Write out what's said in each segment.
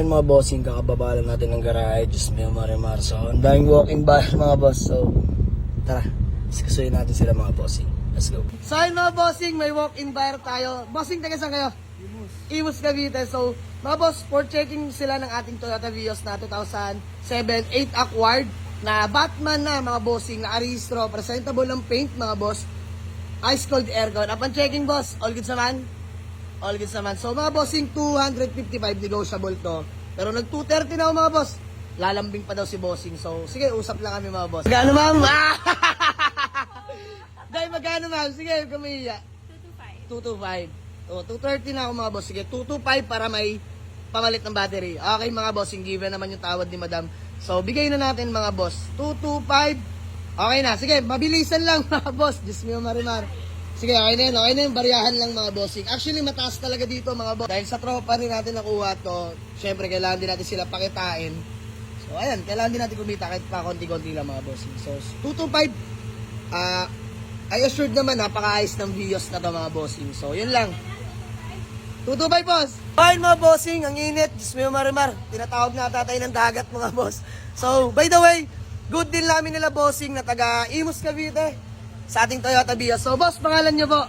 ayun mga bossing, kakababa lang natin ng garahe. Diyos mo yung marimar. So, ang daming walking bar mga boss. So, tara, iskasuyin natin sila mga bossing. Let's go. So ayun mga bossing, may walk-in bar tayo. Bossing, taga saan kayo? Imus Cavite. So, mga boss, for checking sila ng ating Toyota Vios na 2007, 8 acquired na Batman na mga bossing, nakarehistro, presentable ng paint mga boss, ice cold aircon. Upon checking boss, all good naman? All good naman. So mga bossing, 255 negotiable to. Pero nag 230 na ako mga boss. Lalambing pa daw si bossing. So sige, usap lang kami mga boss. Magkano ma'am? Dahil magkano ma'am? Sige, kumiya. 225. O, 230 na ako mga boss. Sige, 225 para may pamalit ng battery. Okay mga bossing, given naman yung tawad ni madam. So, bigay na natin mga boss. 225. Okay na. Sige, mabilisan lang mga boss. Diyos mo marimar. Sige, okay na yun. Okay na yun. Bariyahan lang mga bossing. Actually, mataas talaga dito mga boss. Dahil sa tropa rin natin nakuha to, syempre, kailangan din natin sila pakitain. So, ayan. Kailangan din natin kumita kahit pa konti-konti lang mga bossing. So, 225. I assured naman, napaka-ayos ng Vios na to mga bossing. So, yun lang. 225 boss. Fine mga bossing, ang init. Diyos mo yung marimar. Tinatawag na tatay ng dagat mga boss. So, by the way, good deal namin nila bossing na taga Imus Cavite sa ating Toyota Vios. So, boss, pangalan nyo po?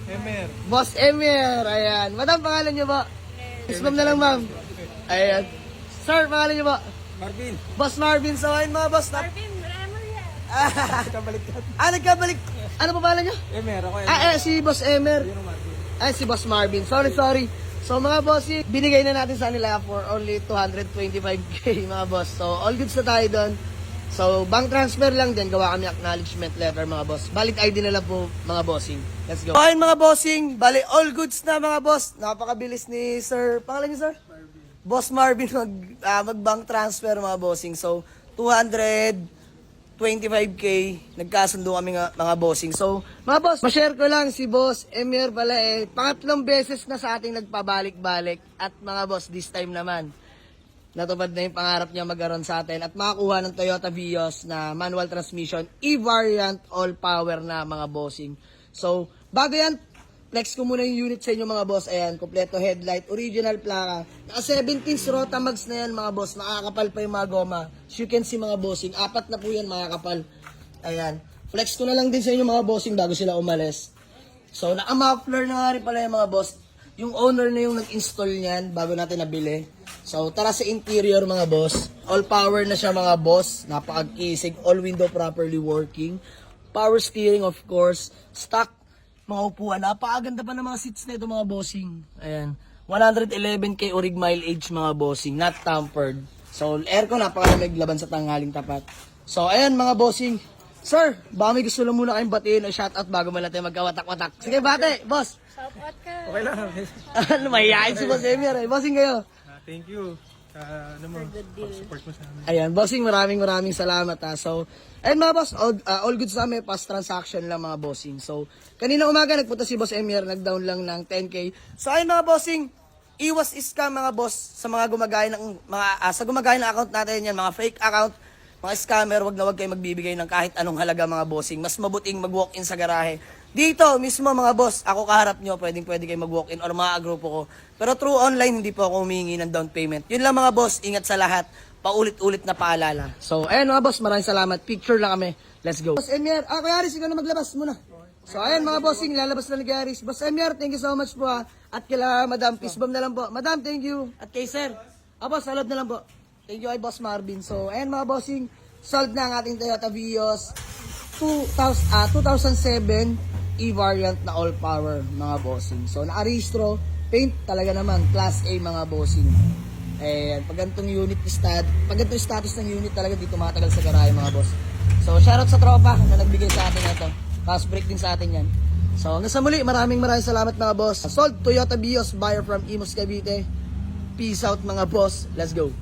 Emer. Boss Emer. Ayan. Madam, pangalan nyo po? Ismam na lang, ma'am. Ayan. Sir, pangalan nyo po? Marvin. Boss Marvin. So, ayun mga boss. Marvin, Remo yan. Kabaliktad. Nagkabalik. Ano pa pangalan nyo? Emer, ako Emer. Si Boss Emer. Yun ang Marvin. Si Boss Marvin. Sorry. So mga boss, binigay na natin sa nila for only 225k mga boss. So all goods na tayo doon. So bank transfer lang din, gawa kami acknowledgement letter mga boss. Valid ID na lang po mga bossing. Let's go. Ayun mga bossing, bali all goods na mga boss. Napakabilis ni Sir, pangalan niyo Sir? Marvin. Boss Marvin mag bank transfer mga bossing. So 225k, nagkasundo kami mga bossing. So, mga boss, ma-share ko lang si Boss Emir pala pangatlong beses na sa ating nagpabalik-balik. At mga boss, this time naman, natupad na yung pangarap niya mag-aron sa atin at makakuha ng Toyota Vios na manual transmission, E-variant, all-power na mga bossing. So, bago yan, flex ko muna yung unit sa inyo mga boss. Ayan, kompleto headlight, original plaka. Naka 17 Rota Max na yan mga boss. Makakapal pa yung mga goma. As you can see mga bossing, 4 na po yan makakapal. Ayan. Flex ko na lang din sa inyo mga bossing bago sila umalis. So, naka-muffler na nga rin pala yung mga boss. Yung owner na yung nag-install niyan bago natin nabili. So, tara sa interior mga boss. All power na siya mga boss. Napaka-kisig. All window properly working. Power steering of course. Stock mga upuan. Napakaganda pa ng mga seats na ito mga bossing. Ayan. 111k orig mileage mga bossing. Not tampered. So, aircon napakalamig laban sa tanghaling tapat. So, ayan mga bossing. Sir, baka may gusto lang muna kayong batiin o shoutout bago mo natin magkawatak-watak. Sige, bate, boss. Shoutout ka. Okay lang. Ano, mahihain si Boss Emir eh. Bossing kayo. Thank you. Support mo sa amin. Ayan, bossing, maraming salamat ha. So, ayun mga boss, all good sa amin, past transaction lang mga bossing. So, kanina umaga nagpunta si Boss Emir, nag-down lang ng 10k. So, ayun mga bossing, iwas scam mga boss sa mga gumagaya ng mga sa gumagaya ng account natin yan, mga fake account, mga scammer, wag kayo magbibigay ng kahit anong halaga mga bossing. Mas mabuting mag-walk-in sa garahe. Dito mismo mga boss, ako kaharap nyo, pwede kayo mag-walk-in or mga agrupo ko. Pero through online, hindi po ako humingi ng down payment. Yun lang mga boss, ingat sa lahat. Paulit-ulit na paalala. So, ayun mga boss, maraming salamat. Picture lang kami. Let's go. Boss Emir, Kuya Aris, ikaw na maglabas muna. So, ayun mga bossing, lalabas na ni Kuya Aris. Boss Emir, thank you so much po ha. At kila Madam, peace bomb na lang po. Madam, thank you. At kay Sir. Boss, salod na lang po. Thank you kay Boss Marvin. So, ayun mga bossing, sold na ang ating Toyota Vios 2007 E-variant na all-power mga bossing. So, nakarehistro, paint talaga naman, Class A mga bossing. Ayan, pag ganitong status ng unit talaga dito matagal sa garahe mga boss. So, shoutout sa tropa na nagbigay sa atin ito. Fast break din sa atin yan. So, hanggang sa muli, maraming salamat mga boss. Sold Toyota Vios, buyer from Imus Cavite. Peace out mga boss. Let's go.